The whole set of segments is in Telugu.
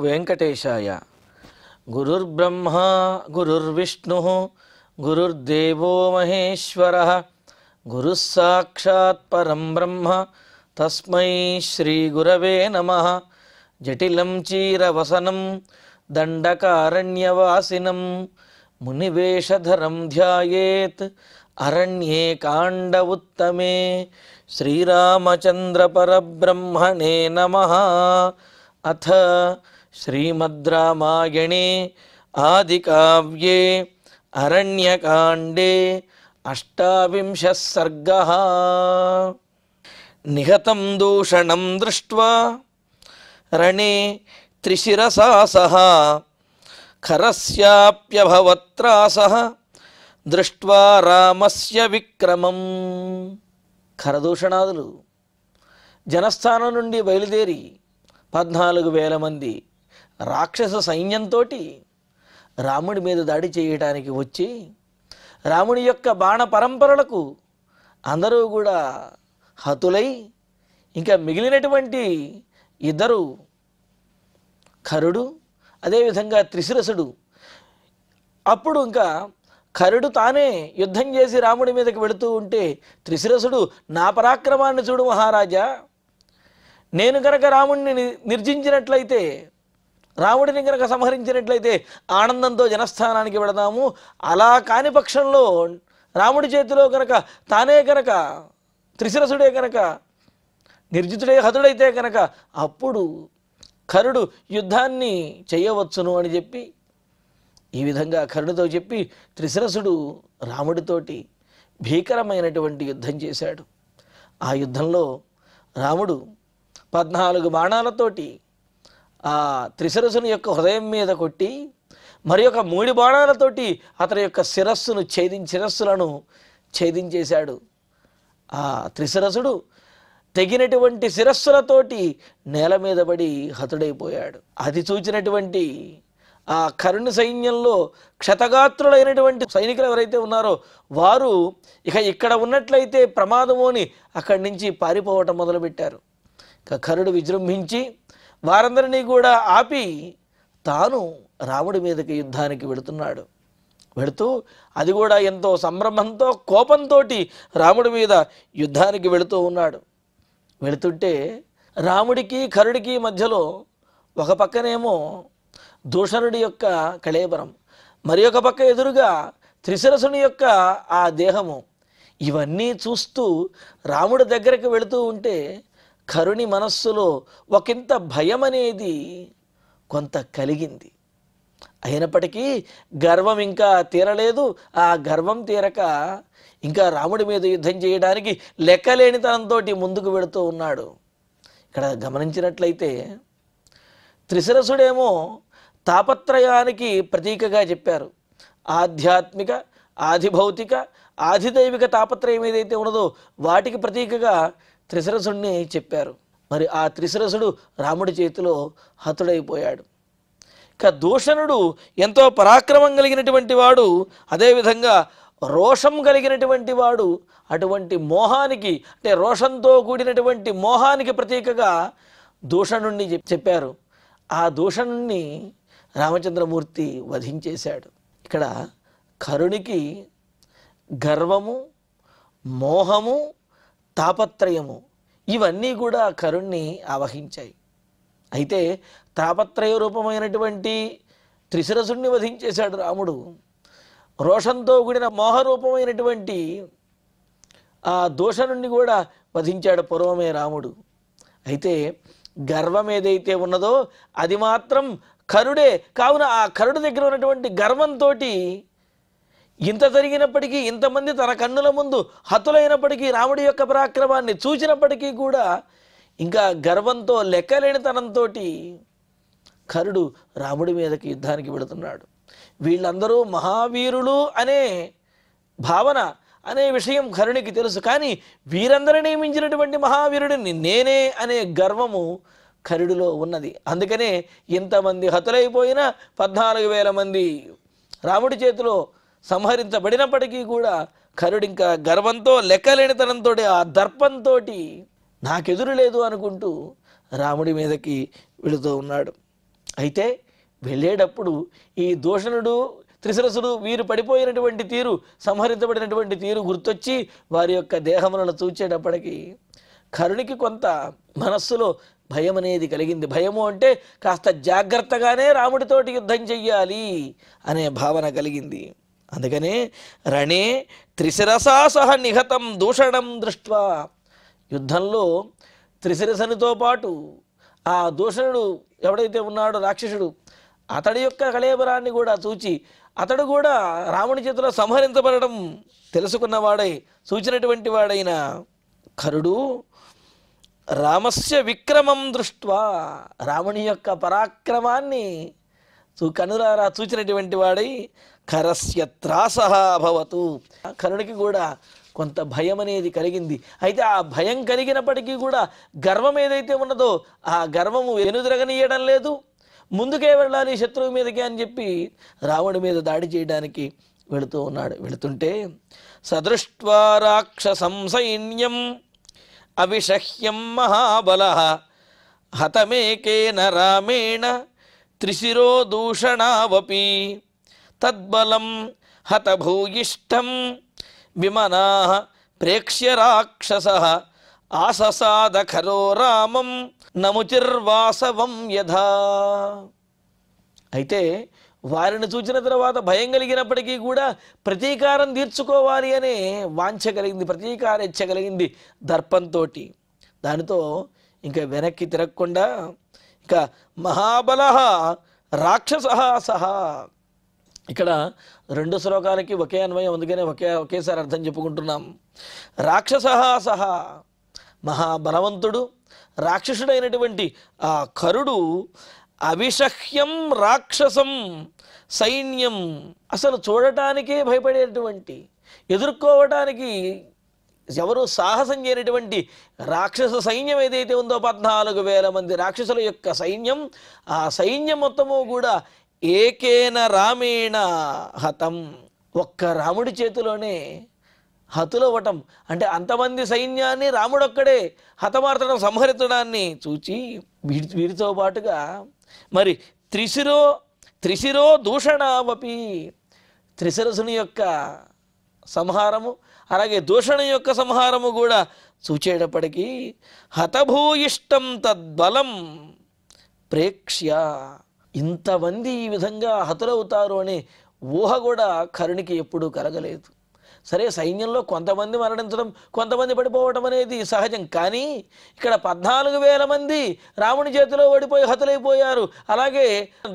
వెంకటేశాయ. గురుర్బ్రహ్మా గురుర్విష్ణుః గురుర్దేవో మహేశ్వరః గురుః సాక్షాత్ పరం బ్రహ్మ తస్మై శ్రీ గురవే నమః. జటిలం చీరవసనం దండకారణ్యవాసినం మునివేషధరం ధ్యాయేత్ అరణ్యే కాండ ఉత్తమే. శ్రీరామచంద్ర పరబ్రహ్మణే నమః. అథ శ్రీమద్ రామాయణే ఆదికావ్యే అరణ్యకాండే అష్టావింశః సర్గః. నిహతం దూషణం దృష్ట్వా రణే త్రిశిరసా సహ ఖరస్యాప్యభవత్రాసః దృష్ట్వా రామస్య విక్రమం. ఖరదూషణాదులు జనస్థానం నుండి బయలుదేరి 14,000 మంది రాక్షస సైన్యంతో రాముడి మీద దాడి చేయడానికి వచ్చి రాముడి యొక్క బాణ పరంపరలకు అందరూ కూడా హతులై ఇంకా మిగిలినటువంటి ఇద్దరు ఖరుడు అదేవిధంగా త్రిశిరసుడు. అప్పుడు ఇంకా ఖరుడు తానే యుద్ధం చేసి రాముడి మీదకి వెళుతూ ఉంటే త్రిశిరసుడు, నా పరాక్రమాన్ని చూడు మహారాజా, నేను కనుక రాముడిని నిర్జించినట్లయితే, రాముడిని కనుక సంహరించినట్లయితే ఆనందంతో జనస్థానానికి వెళదాము. అలా కాని పక్షంలో రాముడి చేతిలో కనుక తానే కనుక త్రిశిరసుడే కనుక నిర్జితుడే హతుడైతే కనుక అప్పుడు ఖరుడు యుద్ధాన్ని చేయవచ్చును అని చెప్పి ఈ విధంగా ఖరుడితో చెప్పి త్రిశిరసుడు రాముడితోటి భీకరమైనటువంటి యుద్ధం చేశాడు. ఆ యుద్ధంలో రాముడు 14 బాణాలతోటి ఆ త్రిశిరసుని యొక్క హృదయం మీద కొట్టి మరి యొక్క 3 బాణాలతోటి అతని యొక్క శిరస్సులను ఛేదించేశాడు. ఆ త్రిశిరసుడు తెగినటువంటి శిరస్సులతోటి నేల మీద పడి హతుడైపోయాడు. అది చూచినటువంటి ఆ కరుణ సైన్యంలో క్షతగాత్రులైనటువంటి సైనికులు ఎవరైతే ఉన్నారో వారు ఇక్కడ ఉన్నట్లయితే ప్రమాదము అని అక్కడి నుంచి పారిపోవటం మొదలుపెట్టారు. ఖరుడు విజృంభించి వారందరినీ కూడా ఆపి తాను రాముడి మీదకి యుద్ధానికి వెళుతూ అది కూడా ఎంతో సంభ్రమంతో కోపంతో రాముడి మీద యుద్ధానికి వెళుతూ ఉన్నాడు. వెళుతుంటే రాముడికి ఖరుడికి మధ్యలో ఒక పక్కనేమో దూషణుడి యొక్క కళేబరం, మరి ఒక పక్క ఎదురుగా త్రిశిరసుని యొక్క ఆ దేహము. ఇవన్నీ చూస్తూ రాముడి దగ్గరికి వెళుతూ ఉంటే ఖరుని మనస్సులో ఒకంత భయం అనేది కొంత కలిగింది. అయినప్పటికీ గర్వం ఇంకా తీరలేదు. ఆ గర్వం తీరక ఇంకా రాముడి మీద యుద్ధం చేయడానికి లెక్కలేనితనంతో ముందుకు వెళుతూ ఉన్నాడు. ఇక్కడ గమనించినట్లయితే త్రిశిరసుడేమో తాపత్రయానికి ప్రతీకగా చెప్పారు. ఆధ్యాత్మిక, ఆధిభౌతిక, ఆధిదైవిక తాపత్రయం ఏదైతే ఉన్నదో వాటికి ప్రతీకగా త్రిశిరసుడిని చెప్పారు. మరి ఆ త్రిశిరసుడు రాముడి చేతిలో హతుడైపోయాడు. ఇక దూషణుడు ఎంతో పరాక్రమం కలిగినటువంటి వాడు, అదేవిధంగా రోషం కలిగినటువంటి వాడు. అటువంటి మోహానికి అంటే రోషంతో కూడినటువంటి మోహానికి ప్రతీకగా దూషణుణ్ణి చెప్పారు. ఆ దూషణుణ్ణి రామచంద్రమూర్తి వధించేశాడు. ఇక్కడ ఖరునికి గర్వము, మోహము, తాపత్రయము ఇవన్నీ కూడా ఖరుణ్ణి ఆవహించాయి. అయితే తాపత్రయ రూపమైనటువంటి త్రిశిరసుణ్ణి వధించేశాడు రాముడు. రోషంతో కూడిన మోహరూపమైనటువంటి ఆ దూషణుణ్ణి కూడా వధించాడు పూర్వమే రాముడు. అయితే గర్వం ఏదైతే ఉన్నదో అది మాత్రం ఖరుడే. కావున ఆ ఖరుడు దగ్గర ఉన్నటువంటి గర్వంతో ఇంత జరిగినప్పటికీ, ఇంతమంది తన కన్నుల ముందు హతులైనప్పటికీ, రాముడి యొక్క పరాక్రమాన్ని చూచినప్పటికీ కూడా ఇంకా గర్వంతో లెక్కలేనితనంతో ఖరుడు రాముడి మీదకి యుద్ధానికి వెళుతున్నాడు. వీళ్ళందరూ మహావీరులు అనే భావన అనే విషయం ఖరునికి తెలుసు. కానీ వీరందరినీ మించినటువంటి మహావీరుడిని నేనే అనే గర్వము ఖరుడిలో ఉన్నది. అందుకనే ఇంతమంది హతులైపోయినా 14,000 మంది రాముడి చేతిలో సంహరించబడినప్పటికీ కూడా ఖరుడు ఇంకా గర్వంతో లెక్కలేనితనంతో ఆ దర్పంతో నాకెదురు లేదు అనుకుంటూ రాముడి మీదకి వెళుతూ ఉన్నాడు. అయితే వెళ్ళేటప్పుడు ఈ దూషణుడు త్రిశిరసుడు వీరు పడిపోయినటువంటి తీరు, సంహరించబడినటువంటి తీరు గుర్తొచ్చి వారి యొక్క దేహములను చూచేటప్పటికి కరుణికి కొంత మనస్సులో భయం అనేది కలిగింది. భయము అంటే కాస్త జాగ్రత్తగానే రాముడితోటి యుద్ధం చెయ్యాలి అనే భావన కలిగింది. అందుకనే రణే త్రిశిరసా సహ నిహతం దూషణం దృష్ట్వా, యుద్ధంలో త్రిశిరసనితో పాటు ఆ దూషణుడు ఎవడైతే ఉన్నాడో రాక్షసుడు, అతడి యొక్క కళేబరాన్ని కూడా చూచి అతడు కూడా రాముని చేతిలో సంహరించబడడం తెలుసుకున్నవాడై చూచినటువంటి వాడైన కరుడు రామస్య విక్రమం దృష్ట్వా, రాముని యొక్క పరాక్రమాన్ని కనులారా చూచినటువంటి వాడై కరస్య త్రాసః అభవతు, కరుడికి కూడా కొంత భయం అనేది కలిగింది. అయితే ఆ భయం కలిగినప్పటికీ కూడా గర్వం ఏదైతే ఉన్నదో ఆ గర్వము వెనుదిరగనీయడం లేదు. ముందుకే వెళ్ళాలి శత్రువు మీదకి అని చెప్పి రావణుడి మీద దాడి చేయడానికి వెళుతూ ఉన్నాడు. వెళుతుంటే సదృష్ట్వా రాక్షసం సైన్యం అవిషహ్యం మహాబలః హతమేకేన రామేణ త్రిశిరో దూషణావపి తద్బలం హతభూయిష్టం విమనాః ప్రేక్ష్య రాక్షసః ఆససాద ఖరో రామం నముచిర్వాసవం యథా. అయితే వారిని చూచిన తర్వాత భయం కలిగినప్పటికీ కూడా ప్రతీకారం తీర్చుకోవాలి అనే వాంఛ కలిగింది, ప్రతీకారేచ్ఛ కలిగింది దర్పంతో. దానితో ఇంకా వెనక్కి తిరగకుండా ఇక మహాబలః రాక్షసః సహా, ఇక్కడ రెండు శ్లోకాలకి ఒకే అన్వయం, అందుకనే ఒకేసారి అర్థం చెప్పుకుంటున్నాం. రాక్షసః సహా, మహాబలవంతుడు రాక్షసుడైనటువంటి ఆ కరుడు అవిషహ్యం రాక్షసం సైన్యం, అసలు చూడటానికే భయపడేటువంటి, ఎదుర్కోవటానికి ఎవరు సాహసం చేయనటువంటి రాక్షస సైన్యం ఏదైతే ఉందో 14,000 మంది రాక్షసుల యొక్క సైన్యం, ఆ సైన్యం మొత్తము కూడా ఏకేన రామేణ హతం, ఒక్క రాముడి చేతిలోనే హతులవ్వటం, అంటే అంతమంది సైన్యాన్ని రాముడొక్కడే హతమార్చడం, సంహరించడాన్ని చూచి వీరితో పాటుగా మరి త్రిశిరో దూషణావపి, త్రిశిరసుని యొక్క సంహారము అలాగే దూషణ యొక్క సంహారము కూడా చూచేటప్పటికీ హతభూయిష్టం తద్బలం ప్రేక్ష్య, ఇంతమంది ఈ విధంగా హతులవుతారు అనే ఊహ కూడా కరుణికి ఎప్పుడూ కలగలేదు. సరే, సైన్యంలో కొంతమంది మరణించడం, కొంతమంది పడిపోవడం అనేది సహజం. కానీ ఇక్కడ 14,000 మంది రాముని చేతిలో ఓడిపోయి హతులైపోయారు. అలాగే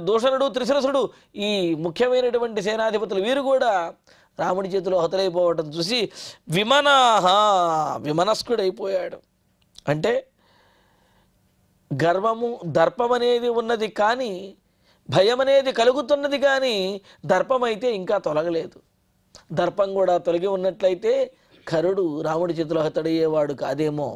దూషణుడు త్రిశిరసుడు ఈ ముఖ్యమైనటువంటి సేనాధిపతులు వీరు కూడా రాముడి చేతిలో హతులైపోవడం చూసి విమనస్కుడైపోయాడు. అంటే గర్వము దర్పం అనేది ఉన్నది కానీ, భయం అనేది కలుగుతున్నది కానీ దర్పం అయితే ఇంకా తొలగలేదు. దర్పం కూడా తొలగి ఉన్నట్లయితే కరుడు రాముడి చేతిలో హతుడయ్యేవాడు కాదేమో.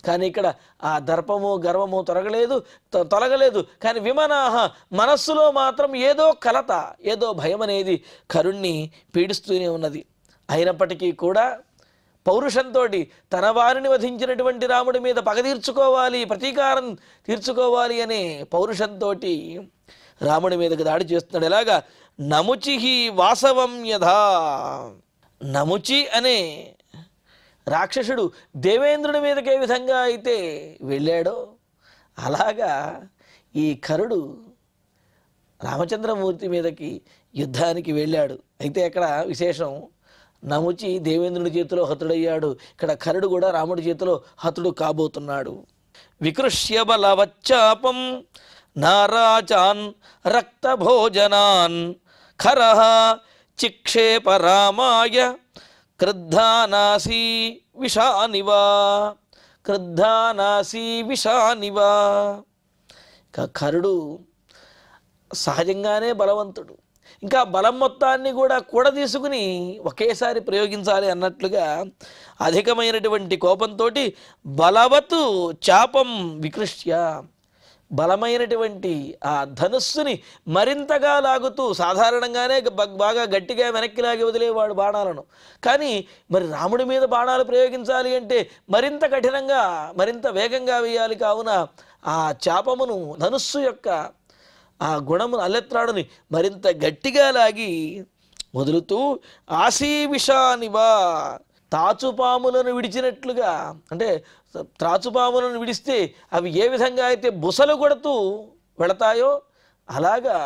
కానీ ఇక్కడ ఆ దర్పము గర్వము తొలగలేదు. కానీ విమనాహ, మనస్సులో మాత్రం ఏదో కలత, ఏదో భయం అనేది కరుణ్ణి పీడిస్తూనే ఉన్నది. అయినప్పటికీ కూడా పౌరుషంతో తన వారిని వధించినటువంటి రాముడి మీద పగ తీర్చుకోవాలి, ప్రతీకారం తీర్చుకోవాలి అనే పౌరుషంతో రాముడి మీదకి దాడి చేస్తున్నాడు. ఎలాగా నముచిహి వాసవం యథా, నముచి అనే రాక్షసుడు దేవేంద్రుడి మీదకి ఏ విధంగా అయితే వెళ్ళాడో అలాగా ఈ కరుడు రామచంద్రమూర్తి మీదకి యుద్ధానికి వెళ్ళాడు. అయితే అక్కడ విశేషం, నముచి దేవేంద్రుడి చేతిలో హతుడయ్యాడు, ఇక్కడ కరుడు కూడా రాముడి చేతిలో హతుడు కాబోతున్నాడు. వికృష్య బలవచ్చాపం నారాచాన్ రక్తభోజనాన్ ఖరః చిక్షేప రామాయ క్రుద్ధానాసీ విషానివా. కరుడు సహజంగానే బలవంతుడు, ఇంకా బలం మొత్తాన్ని కూడా తీసుకుని ఒకేసారి ప్రయోగించాలి అన్నట్లుగా అధికమైనటువంటి కోపంతో బలవతు చాపం వికృష్య, బలమైనటువంటి ఆ ధనుస్సుని మరింతగా లాగుతూ, సాధారణంగానే బాగా గట్టిగా వెనక్కి లాగి వదిలేవాడు బాణాలను, కానీ మరి రాముడి మీద బాణాలు ప్రయోగించాలి అంటే మరింత కఠినంగా మరింత వేగంగా వేయాలి. కావున ఆ చాపమును ధనుస్సు యొక్క ఆ గుణమును అల్లెత్రాడుని మరింత గట్టిగా లాగి వదులుతూ ఆశీవిషానివా తాచుపాములను విడిచినట్లుగా, అంటే త్రాచుపాములను విడిస్తే అవి ఏ విధంగా అయితే బుసలు కొడుతూ వెళతాయో అలాగా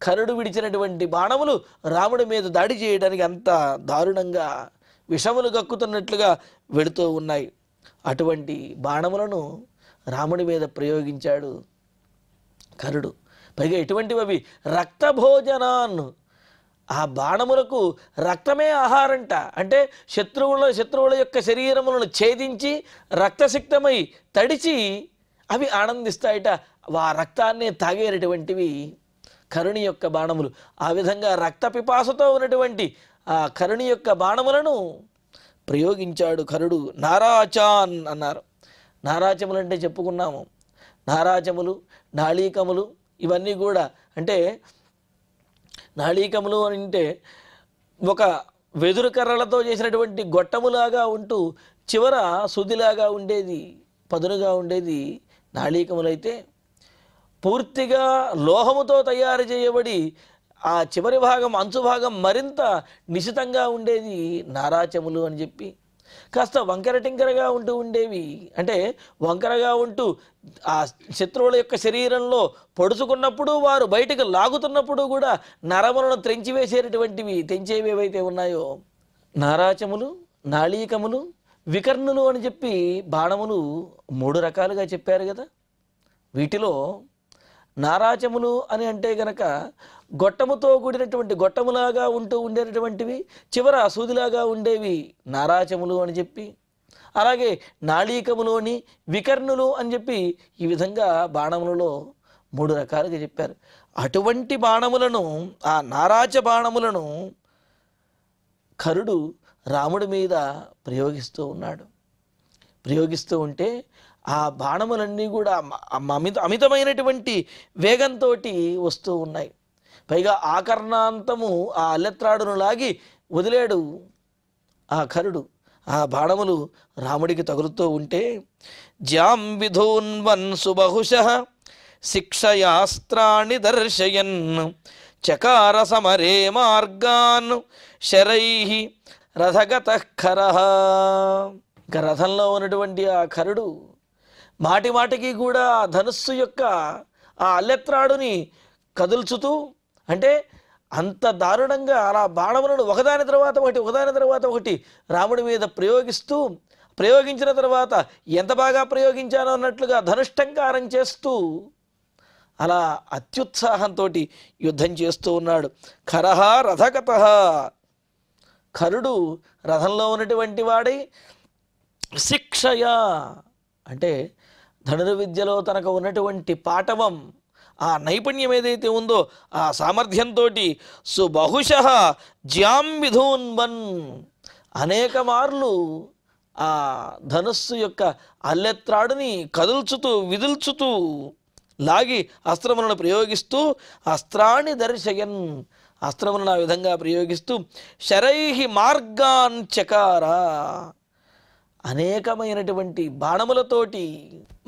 కరుడు విడిచినటువంటి బాణములు రాముడి మీద దాడి చేయడానికి అంత దారుణంగా విషములు గక్కుతున్నట్లుగా వెళుతూ ఉన్నాయి. అటువంటి బాణములను రాముడి మీద ప్రయోగించాడు కరుడు. పైగా ఎటువంటివి అవి రక్తభోజనాన్, ఆ బాణములకు రక్తమే ఆహారంట. అంటే శత్రువుల యొక్క శరీరములను ఛేదించి రక్తసిక్తమై తడిచి అవి ఆనందిస్తాయట. ఆ రక్తాన్ని తాగేటటువంటివి కరుణి యొక్క బాణములు. ఆ విధంగా రక్త పిపాసతో ఉన్నటువంటి ఆ కరుణి యొక్క బాణములను ప్రయోగించాడు కరుడు. నారాచాన్ అన్నారు. నారాచములు అంటే చెప్పుకున్నాము. నారాచములు, నాళీకములు ఇవన్నీ కూడా, అంటే నాళీకములు అని అంటే ఒక వెదురు కర్రలతో చేసినటువంటి గొట్టములాగా ఉంటూ చివర సుదిలాగా ఉండేది, పదునుగా ఉండేది నాళీకములైతే, పూర్తిగా లోహముతో తయారు చేయబడి ఆ చివరి భాగం అంచు భాగం మరింత నిశితంగా ఉండేది నారాచములు అని చెప్పి. కాస్త వంకర టింకరగా ఉంటూ ఉండేవి, అంటే వంకరగా ఉంటూ ఆ శత్రువుల యొక్క శరీరంలో పొడుచుకున్నప్పుడు వారు బయటకు లాగుతున్నప్పుడు కూడా నరములను త్రెంచివేసేటటువంటివి, తెంచేవేవైతే ఉన్నాయో నారాచములు, నాళీకములు, వికర్ణులు అని చెప్పి బాణములు 3 రకాలుగా చెప్పారు కదా. వీటిలో నారాచములు అని అంటే గనక గొట్టముతో కూడినటువంటి గొట్టములాగా ఉంటూ ఉండేటటువంటివి, చివర సూదిలాగా ఉండేవి నారాచములు అని చెప్పి, అలాగే నాళీకములు అని, వికర్ణులు అని చెప్పి ఈ విధంగా బాణములలో 3 రకాలుగా చెప్పారు. అటువంటి బాణములను, ఆ నారాచ బాణములను కరుడు రాముడి మీద ప్రయోగిస్తూ ఉన్నాడు. ప్రయోగిస్తూ ఉంటే ఆ బాణములన్నీ కూడా అమితమైనటువంటి వేగంతో వస్తూ ఉన్నాయి. పైగా ఆకర్ణాంతము ఆ అల్లెత్రాడును లాగి వదిలాడు ఆ కరుడు. ఆ బాణములు రాముడికి తగులుతూ ఉంటే జాంబిధూన్వన్ సుబహుశః శిక్షయాస్త్రాణి దర్శయన్ చకార సమరే మార్గాన్ శరైః రథగతః ఖరః. ఇంకా రథంలో ఉన్నటువంటి ఆ కరుడు మాటి మాటికి కూడా ధనుస్సు యొక్క ఆ అల్లెత్రాడుని కదుల్చుతూ, అంటే అంత దారుణంగా అలా బాణములను ఒకదాని తర్వాత ఒకటి రాముడి మీద ప్రయోగించిన తర్వాత ఎంత బాగా ప్రయోగించానో అన్నట్లుగా ధనుష్టంకారం చేస్తూ అలా అత్యుత్సాహంతో యుద్ధం చేస్తూ ఉన్నాడు. ఖరః రథగతః, కరుడు రథంలో ఉన్నటువంటి వాడై శిక్షయ, అంటే ధనుర్విద్యలో తనకు ఉన్నటువంటి పాటవం, ఆ నైపుణ్యం ఏదైతే ఉందో ఆ సామర్థ్యంతో సుబహుశః జాంబిధూన్వన్, అనేక మార్లు ఆ ధనుస్సు యొక్క అల్లెత్రాడుని కదుల్చుతూ విదుల్చుతూ లాగి అస్త్రములను ప్రయోగిస్తూ అస్త్రాన్ని దర్శయన్, అస్త్రములను ఆ విధంగా ప్రయోగిస్తూ శరైః మార్గాన్ చకార, అనేకమైనటువంటి బాణములతోటి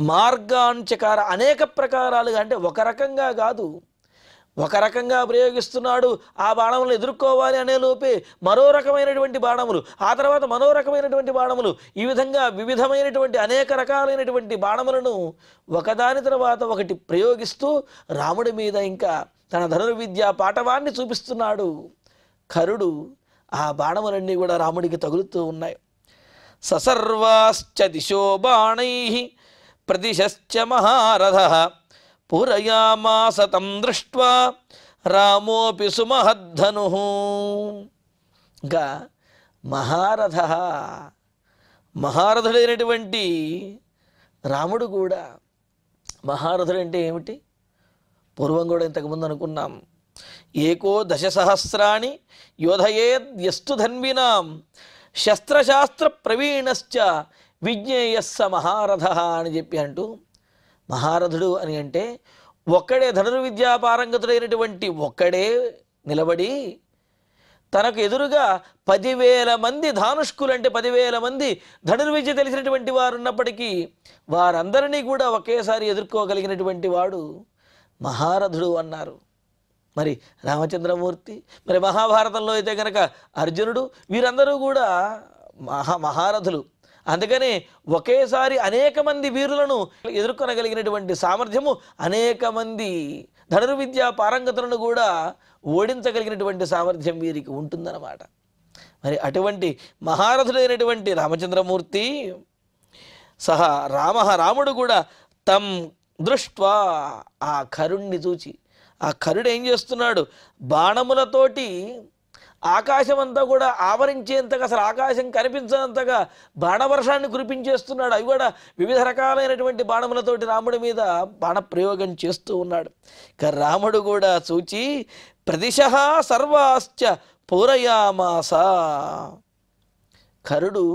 మార్గాన్ చకార, అనేక ప్రకారాలుగా, అంటే ఒక రకంగా కాదు, ఒక రకంగా ప్రయోగిస్తున్నాడు. ఆ బాణములు ఎదుర్కోవాలి అనే లోపే మరో రకమైనటువంటి బాణములు, ఆ తర్వాత మరో రకమైనటువంటి బాణములు, ఈ విధంగా వివిధమైనటువంటి అనేక రకాలైనటువంటి బాణములను ఒకదాని తర్వాత ఒకటి ప్రయోగిస్తూ రాముడి మీద ఇంకా తన ధనుర్విద్యా పాటవాన్ని చూపిస్తున్నాడు కరుడు. ఆ బాణములన్నీ కూడా రాముడికి తగులుతూ ఉన్నాయి. ససర్వాశ్చ దిశో బాణైః ప్రదిశశ్చ మహారథః పూరయామాస తం దృష్ట్వా రామోపి సుమహద్ధనుః. ఇంకా మహారథుడైనటువంటి రాముడు కూడా, మహారథుడు అంటే ఏమిటి? పూర్వం కూడా ఇంతకుముందు అనుకున్నాం. ఏకో దశసహస్రాణి యోధయేద్యస్తు ధన్వినాం శస్త్రశాస్త్ర ప్రవీణశ్చ విజ్ఞేయస్స మహారథ అని చెప్పి అంటూ, మహారథుడు అని అంటే ఒక్కడే ధనుర్విద్యా పారంగతుడైనటువంటి ఒక్కడే నిలబడి తనకు ఎదురుగా 10,000 మంది ధానుష్కులు, అంటే 10,000 మంది ధనుర్విద్య తెలిసినటువంటి వారు ఉన్నప్పటికీ వారందరినీ కూడా ఒకేసారి ఎదుర్కోగలిగినటువంటి వాడు మహారథుడు అన్నారు. మరి రామచంద్రమూర్తి, మరి మహాభారతంలో అయితే కనుక అర్జునుడు, వీరందరూ కూడా మహారథులు. అందుకనే ఒకేసారి అనేక మంది వీరులను ఎదుర్కొనగలిగినటువంటి సామర్థ్యము, అనేక మంది ధనుర్విద్యా పారంగతులను కూడా ఓడించగలిగినటువంటి సామర్థ్యం వీరికి ఉంటుందన్నమాట. మరి అటువంటి మహారథుడైనటువంటి రామచంద్రమూర్తి సహా రాముడు కూడా తం దృష్ట్వా, ఆ కరుణ్ణి చూచి, ఆ కరుడు ఏం చేస్తున్నాడు, బాణములతోటి ఆకాశం అంతా కూడా ఆవరించేంతగా, అసలు ఆకాశం కనిపించనంతగా బాణవర్షాన్ని కురిపించేస్తున్నాడు. అవి కూడా వివిధ రకాలైనటువంటి బాణములతోటి రాముడి మీద బాణప్రయోగం చేస్తూ ఉన్నాడు. ఇక రాముడు కూడా చూచి ప్రదిశః సర్వాశ్చ పూరయామాస, కరుడు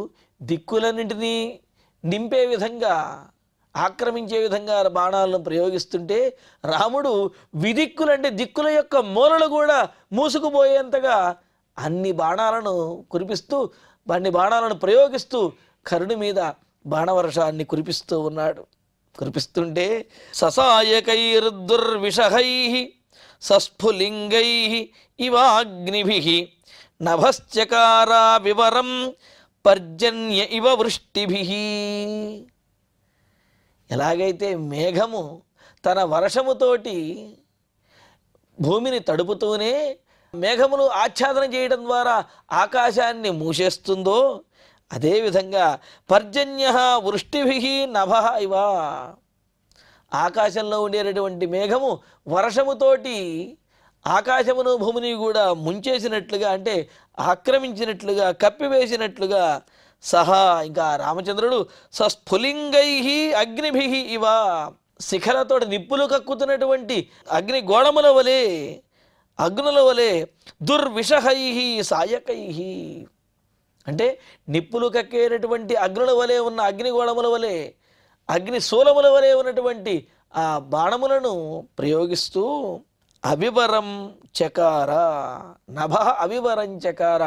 దిక్కులన్నింటినీ నింపే విధంగా, ఆక్రమించే విధంగా బాణాలను ప్రయోగిస్తుంటే రాముడు విదిక్కులంటే దిక్కుల యొక్క మూలలు కూడా మూసుకుపోయేంతగా అన్ని బాణాలను కురిపిస్తూ, అన్ని బాణాలను ప్రయోగిస్తూ కరుడి మీద బాణవర్షాన్ని కురిపిస్తూ ఉన్నాడు. కురిపిస్తుంటే ససాయకైర్దుర్విషహైః సస్ఫులింగైః ఇవాగ్నిభిః నభశ్చకారా వివరం పర్జన్య ఇవ వృష్టిభిః. ఎలాగైతే మేఘము తన వర్షముతోటి భూమిని తడుపుతూనే మేఘములు ఆచ్ఛాదన చేయడం ద్వారా ఆకాశాన్ని మూసేస్తుందో, అదేవిధంగా పర్జన్య వృష్టిభిః నభః ఇవ, ఆకాశంలో ఉండేటటువంటి మేఘము వర్షముతోటి ఆకాశమును భూమిని కూడా ముంచేసినట్లుగా, అంటే ఆక్రమించినట్లుగా, కప్పివేసినట్లుగా సహా ఇంకా రామచంద్రుడు సస్ఫులింగైః అగ్నిభిః ఇవ, శిఖలతో నిప్పులు కక్కుతున్నటువంటి అగ్ని గోళముల వలె, అగ్నుల వలె, దుర్విషహైః సాయకైః, అంటే నిప్పులు కక్కేటటువంటి అగ్నుల వలె ఉన్న అగ్నిగోళముల వలె, అగ్ని శూలముల వలె ఉన్నటువంటి ఆ బాణములను ప్రయోగిస్తూ అవివరం చకార, నభ అవివరం చకార,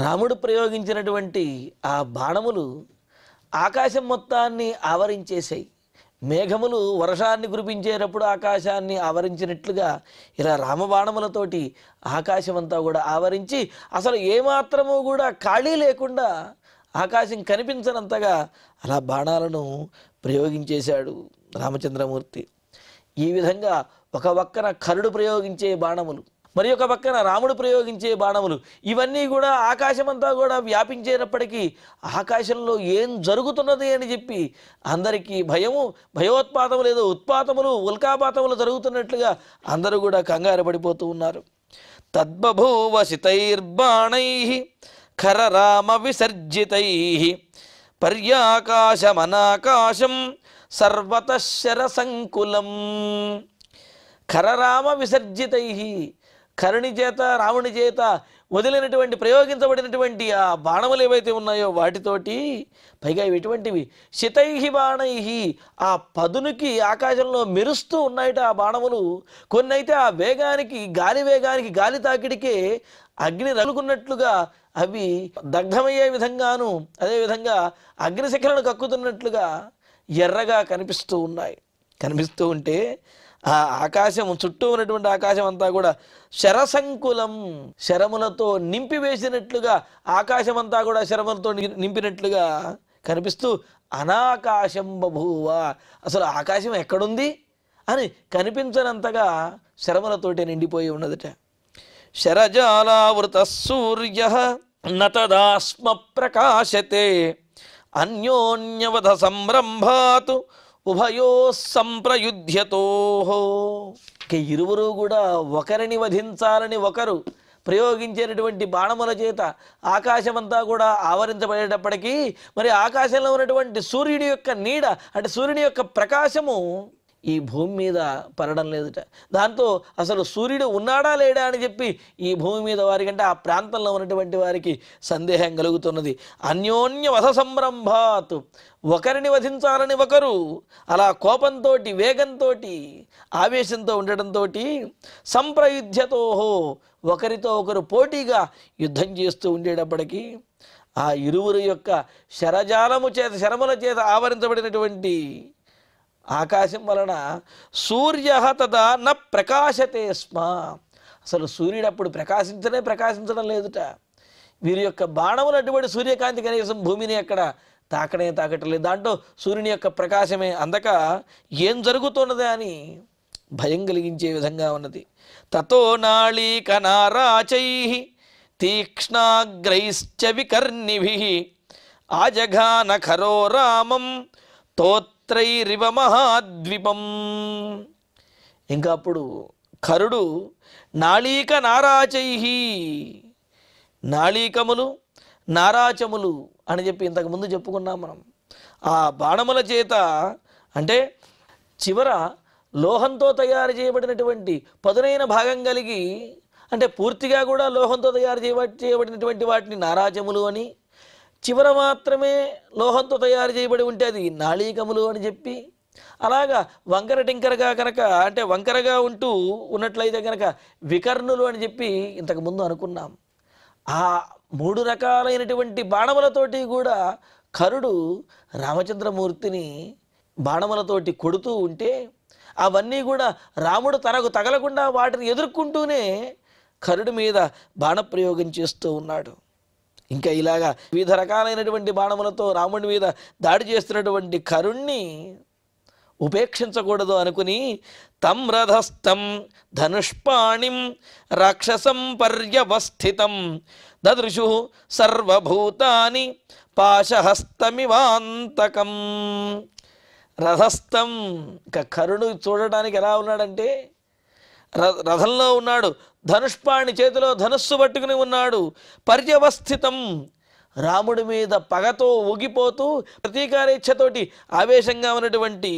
రాముడు ప్రయోగించినటువంటి ఆ బాణములు ఆకాశం మొత్తాన్ని ఆవరించేశాయి. మేఘములు వర్షాన్ని కురిపించేటప్పుడు ఆకాశాన్ని ఆవరించినట్లుగా ఇలా రామబాణములతోటి ఆకాశమంతా కూడా ఆవరించి అసలు ఏమాత్రము కూడా ఖాళీ లేకుండా ఆకాశం కనిపించనంతగా అలా బాణాలను ప్రయోగించేశాడు రామచంద్రమూర్తి. ఈ విధంగా ఒక పక్కన కరుడు ప్రయోగించే బాణములు, మరి ఒక పక్కన రాముడు ప్రయోగించే బాణములు, ఇవన్నీ కూడా ఆకాశమంతా కూడా వ్యాపించేటప్పటికీ ఆకాశంలో ఏం జరుగుతున్నది అని చెప్పి అందరికీ భయోత్పాతములు, ఏదో ఉత్పాతములు, ఉల్కాపాతములు జరుగుతున్నట్లుగా అందరూ కూడా కంగారు పడిపోతూ ఉన్నారు. తద్బభూవ శితైర్బాణైః ఖరరామ విసర్జితైః పర్యాకాశమనాకాశం సర్వతః శరసంకులం. ఖరరామ విసర్జితైః, కరుణి చేత రాముని చేత వదిలినటువంటి ప్రయోగించబడినటువంటి ఆ బాణములు ఏవైతే ఉన్నాయో వాటితోటి, పైగా ఎటువంటివి, శితైః బాణైః, ఆ పదునికి ఆకాశంలో మెరుస్తూ ఉన్నాయట ఆ బాణములు. కొన్ని అయితే ఆ వేగానికి, గాలి వేగానికి, గాలి తాకిడికే అగ్ని రగులుకున్నట్లుగా అవి దగ్ధమయ్యే విధంగాను, అదేవిధంగా అగ్నిశిఖలను కక్కుతున్నట్లుగా ఎర్రగా కనిపిస్తూ ఉన్నాయి. కనిపిస్తూ ఉంటే ఆ ఆకాశం చుట్టూ ఉన్నటువంటి ఆకాశం అంతా కూడా శరసంకులం, శరములతో నింపివేసినట్లుగా, ఆకాశం అంతా కూడా శరములతో నింపినట్లుగా కనిపిస్తూ అనాకాశం బభూవ, అసలు ఆకాశం ఎక్కడుంది అని కనిపించనంతగా శరములతోటి నిండిపోయి ఉన్నదట. శరజాలావృత సూర్య నతదాస్మ ప్రకాశతే అన్యోన్యవధ సంరంభాతు ఉభయో సంప్రయుధ్యతో. ఇరువురు కూడా ఒకరిని వధించాలని ఒకరు ప్రయోగించేటటువంటి బాణముల చేత ఆకాశమంతా కూడా ఆవరించబడేటప్పటికీ, మరి ఆకాశంలో ఉన్నటువంటి సూర్యుడి యొక్క నీడ, అంటే సూర్యుని యొక్క ప్రకాశము ఈ భూమి మీద పడడం లేదుట. దాంతో అసలు సూర్యుడు ఉన్నాడా లేడా అని చెప్పి ఈ భూమి మీద వారికంటే ఆ ప్రాంతంలో ఉన్నటువంటి వారికి సందేహం కలుగుతున్నది. అన్యోన్య వధ సంరంభాత్, ఒకరిని వధించాలని ఒకరు అలా కోపంతో, వేగంతో, ఆవేశంతో ఉండటంతో సంప్రయుధ్యతోహో, ఒకరితో ఒకరు పోటీగా యుద్ధం చేస్తూ ఉండేటప్పటికీ ఆ ఇరువురు యొక్క శరజాలము చేత, శరముల చేత ఆవరించబడినటువంటి ఆకాశం వలన సూర్య తదా న ప్రకాశతే స్మ. అసలు సూర్యుడు అప్పుడు ప్రకాశించడం లేదుట. వీరి యొక్క బాణములు అటువంటి సూర్యకాంతి కనీసం భూమిని అక్కడ తాకట్లేదు. దాంట్లో సూర్యుని యొక్క ప్రకాశమే అందక ఏం జరుగుతున్నది అని భయం కలిగించే విధంగా ఉన్నది. తతో నాళీకనారాచై తీక్ష్ణాగ్రైశ్చ వికర్ణిభిః ఆజఘాన ఖరో రామం తోత్రైరివ మహాద్వీపం. ఇంకా అప్పుడు ఖరుడు నాళీక నారాచై, నాళీకములు నారాచములు అని చెప్పి ఇంతకుముందు చెప్పుకున్నాం మనం. ఆ బాణముల చేత అంటే చివర లోహంతో తయారు చేయబడినటువంటి పదునైన భాగం కలిగి, అంటే పూర్తిగా కూడా లోహంతో తయారు చేయబడినటువంటి వాటిని నారాచములు అని, చివర మాత్రమే లోహంతో తయారు చేయబడి ఉంటే అది నాళీకములు అని చెప్పి, అలాగా వంకర టింకరగా కనుక అంటే వంకరగా ఉన్నట్లయితే కనుక వికర్ణులు అని చెప్పి ఇంతకుముందు అనుకున్నాం. ఆ 3 రకాలైనటువంటి బాణములతోటి కూడా ఖరుడు రామచంద్రమూర్తిని బాణములతోటి కొడుతూ ఉంటే అవన్నీ కూడా రాముడు తనకు తగలకుండా వాటిని ఎదుర్కొంటూనే ఖరుడు మీద బాణప్రయోగం చేస్తూ ఉన్నాడు. ఇంకా ఇలాగా వివిధ రకాలైనటువంటి బాణములతో రాముడి మీద దాడి చేస్తున్నటువంటి ఖరుణ్ణి ఉపేక్షించకూడదు అనుకుని తం రథస్థం ధనుష్పాణిం రాక్షసం పర్యవస్థితం దదృశు సర్వభూతాని పాశహస్తమివాంతకం. రథస్థం, ఇంకా ఖరుడు చూడడానికి ఎలా ఉన్నాడంటే రథంలో ఉన్నాడు, ధనుష్పాణి చేతిలో ధనుస్సు పట్టుకుని ఉన్నాడు, పర్యవస్థితం రాముడి మీద పగతో ఊగిపోతూ ప్రతీకారేచ్ఛతోటి ఆవేశంగా ఉన్నటువంటి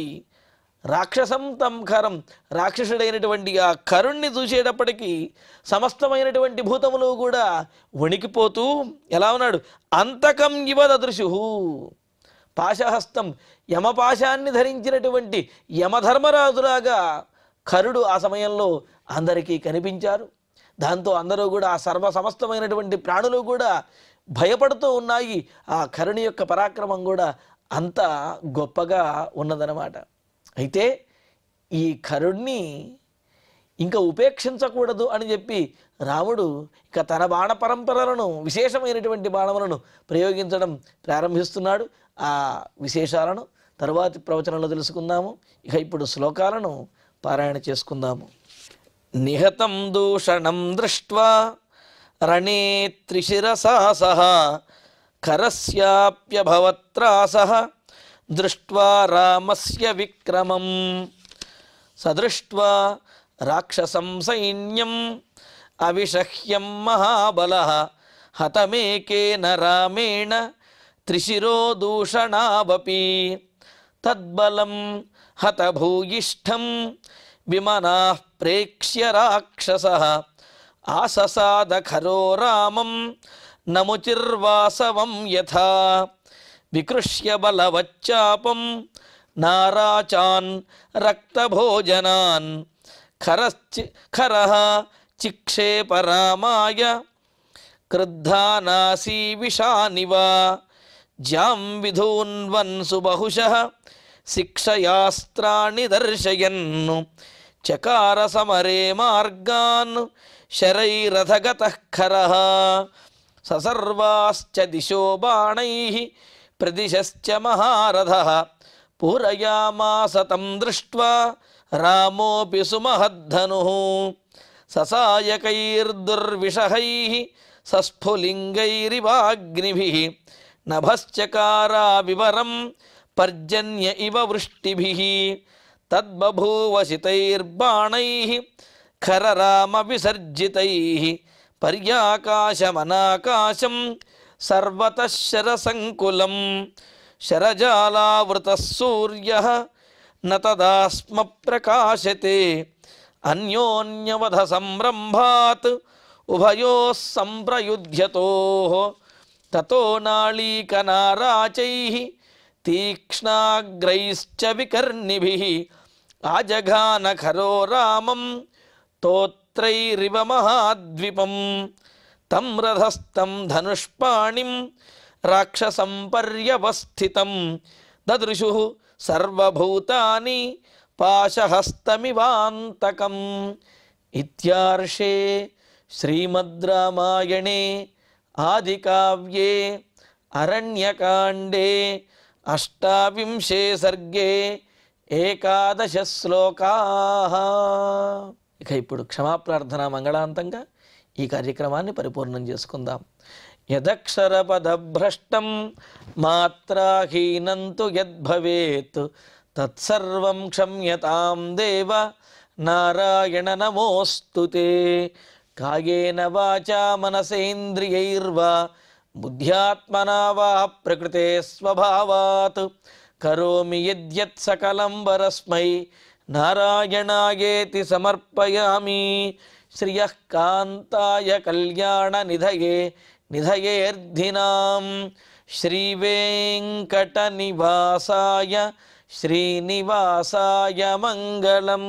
రాక్షసం తం ఖరం, రాక్షసుడైనటువంటి ఆ ఖరుణ్ణి చూసేటప్పటికీ సమస్తమైనటువంటి భూతములు కూడా వణికిపోతూ ఎలా ఉన్నాడు, అంతకం ఇవ దదృశు, పాశహస్తం యమపాశాన్ని ధరించినటువంటి యమధర్మరాజులాగా ఖరుడు ఆ సమయంలో అందరికీ కనిపించారు. దాంతో అందరూ కూడా ఆ సమస్తమైనటువంటి ప్రాణులు కూడా భయపడుతూ ఉన్నాయి. ఆ ఖరుని యొక్క పరాక్రమం కూడా అంత గొప్పగా ఉన్నదన్నమాట. అయితే ఈ ఖరుణ్ణి ఇంకా ఉపేక్షించకూడదు అని చెప్పి రాముడు ఇక తన బాణ పరంపరలను విశేషమైనటువంటి బాణములను ప్రయోగించడం ప్రారంభిస్తున్నాడు. ఆ విశేషాలను తరువాతి ప్రవచనంలో తెలుసుకుందాము. ఇక ఇప్పుడు శ్లోకాలను పారాయణ చేసుకుందాము. నిహతం దూషణం దృష్ట్వా రణే త్రిశిరసా సహ ఖరస్యాప్యభవత్రాసః దృష్ట్వా రామస్య విక్రమం సదృష్ట్వా రాక్షసం సైన్యం అవిషహ్యం మహాబలః హతమేకేన రామేణ త్రిశిరో దూషణావపి తద్బలం హతభూయిష్ఠం విమనాః ప్రేక్ష్య రాక్షసః ఆససాద ఖరో రామం నముచిర్వాసవం యథా వికృష్య బలవచ్చాపం నారాచాన్ రక్తభోజనాన్ ఖరః చిక్షేప రామాయ క్రుద్ధానాసీ విషానివ జాం విధూన్వన్సు బహుశః శిక్షయాస్త్రాణి దర్శయన్ చకార సమరే మార్గాన్ శరైరథగతః ఖరః ససర్వాశ్చ దిశో బాణైః ప్రదిశశ్చ మహారథః పూరయామాస తం దృష్ట్వా రామోపి సుమహద్ధనుః ససాయకైర్దుర్విషహైః సస్ఫులింగైరివాగ్నిభిః నభశ్చకారా వివరం పర్జన్య ఇవ వృష్టిభిః తద్బభూవసితైర్బాణైః ఖరరామ విసర్జితైః పర్యాకాశమనాకాశం సర్వతః శరసంకులం శరజాలావృతః సూర్యః న తదాస్మ ప్రకాశతే అన్యోన్యవధ సంరంభాత్ ఉభయోః సంప్రయుధ్యతోః తతో నాళీకనారాచైః తీక్ష్ణాగ్రైశ్చ వికర్ణిభిః ఆజఘాన ఖరో రామం తోత్రైరివ మహాద్వీపం తం రథస్థం ధనుష్పాణిం రాక్షసం పర్యవస్థితం దదృశు సర్వభూతాని పాశహస్తమివాంతకం. ఇత్యార్షే శ్రీమద్ రామాయణే ఆదికావ్యే అరణ్యకాండే అష్టావింశే సర్గే 11 శ్లోకాః. ఇక ఇప్పుడు క్షమాప్రార్థన మంగళాంతంగా ఈ కార్యక్రమాన్ని పరిపూర్ణం చేసుకుందాం. యదక్షరపదభ్రష్టం మాత్రాహీనం తు యద్భవేత్ తత్సర్వం క్షమ్యతాం దేవ నారాయణ నమోస్తుతే. కాయేన వాచా మనసేంద్రియైర్వా బుద్ధ్యాత్మనా వా ప్రకృతే స్వభావాత్ కరోమి యద్యత్ సకలం వరస్మై నారాయణాయేతి సమర్పయామి. శ్రియః కాంతాయ కళ్యాణ నిధయే నిధయేర్ధినాం శ్రీవేంకట నివాసాయ శ్రీనివాసాయ మంగళం.